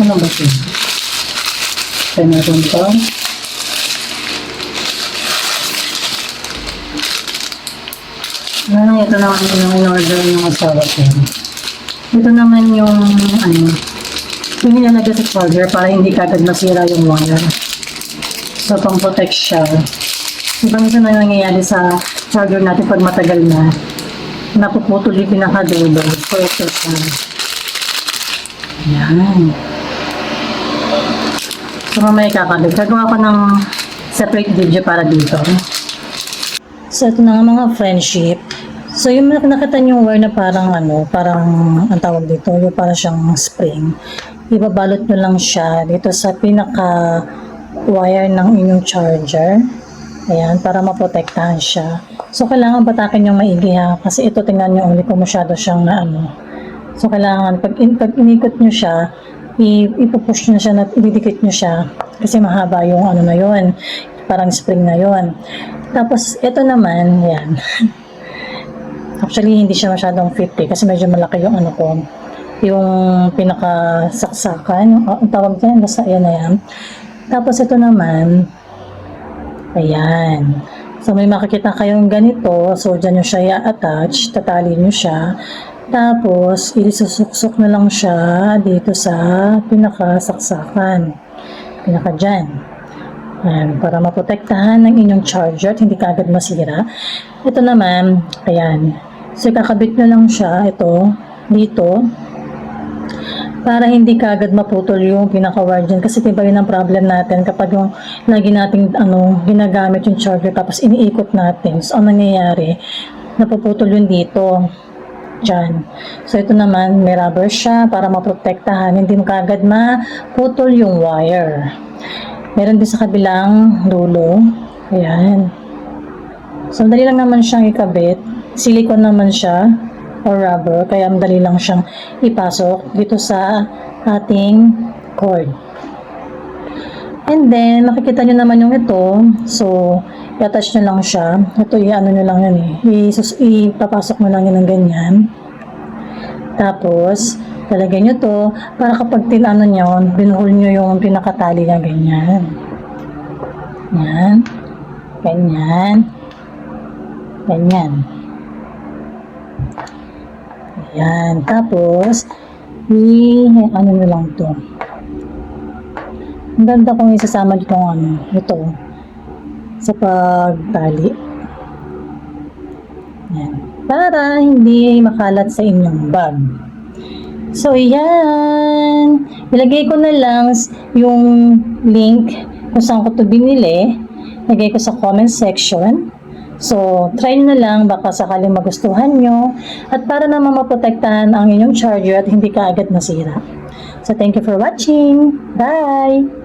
Ano ba ito? Kaya natin ito. Ito naman yung in-order ng asawa ko. Ito naman yung yung nilalagay sa charger para hindi kagad masira yung wire. So, pang-protect siya. Ibang isa na nangyayari sa charger natin pag matagal na. Napuputol yung pinaka-dulo. So, ito siya. Ayan. So, mamaya kakabit. Gagawa ko ng separate video para dito. So, ito na nga mga friendship. So, yung nakita niyo yung wire na parang parang ang tawag dito, yung parang siyang spring. Ibabalot nyo lang siya dito sa pinaka wire ng inyong charger. Ayan, para maprotektahan siya. So, kailangan batakin yung maigi ha. Kasi ito, tingnan nyo, hindi ko masyado siyang So, kailangan, pag inikot nyo siya, ipupush nyo siya, ididikit nyo siya. Kasi mahaba yung na yun. Parang spring na yun. Tapos, ito naman, yan. Actually, hindi siya masyadong fit kasi medyo malaki yung ko. Yung pinakasaksakan. Ang tawag dyan, basta yan na yan. Tapos, ito naman, ayan. So, may makikita kayong ganito. So, dyan nyo siya i-attach. Tatali nyo siya. Tapos, isusuksok na lang siya dito sa pinakasaksakan. Pinaka dyan. Ayan, para maprotektahan ng inyong charger at hindi kaagad masira. Ito naman, ayan. So, kakabit nyo lang siya, ito, dito. Para hindi kaagad maputol yung pinaka-wire dyan. Kasi diba yun ang problem natin kapag yung lagi nating ginagamit yung charger tapos iniikot natin. So, ang nangyayari, napuputol yun dito. Dyan. So, ito naman, may rubber siya para maprotektahan. Hindi mo kaagad maputol yung wire. Meron din sa kabilang dulo. Ayan. So, dali lang naman siyang ikabit. Silicone naman siya or rubber. Kaya madali lang siyang ipasok dito sa ating cord. And then, makikita nyo naman yung ito. So, i-attach nyo lang siya. Ito, nyo lang yan ipapasok nyo lang yun ng ganyan. Tapos, lalagyan nyo to para kapag nyo, binuhol nyo yung pinakatali na ganyan. Yan. Ganyan. Ganyan. Ayan. Tapos, nyo lang to. Ang ganda kung isasama nyo ito sa pagtali. Ayan. Para hindi makalat sa inyong bag. So, yan. Ilagay ko na lang yung link kung saan ko ito binili. Ilagay ko sa comment section. So, try na lang, baka sakaling magustuhan nyo. At para naman maprotektahan ang inyong charger at hindi ka agad masira. So, thank you for watching. Bye!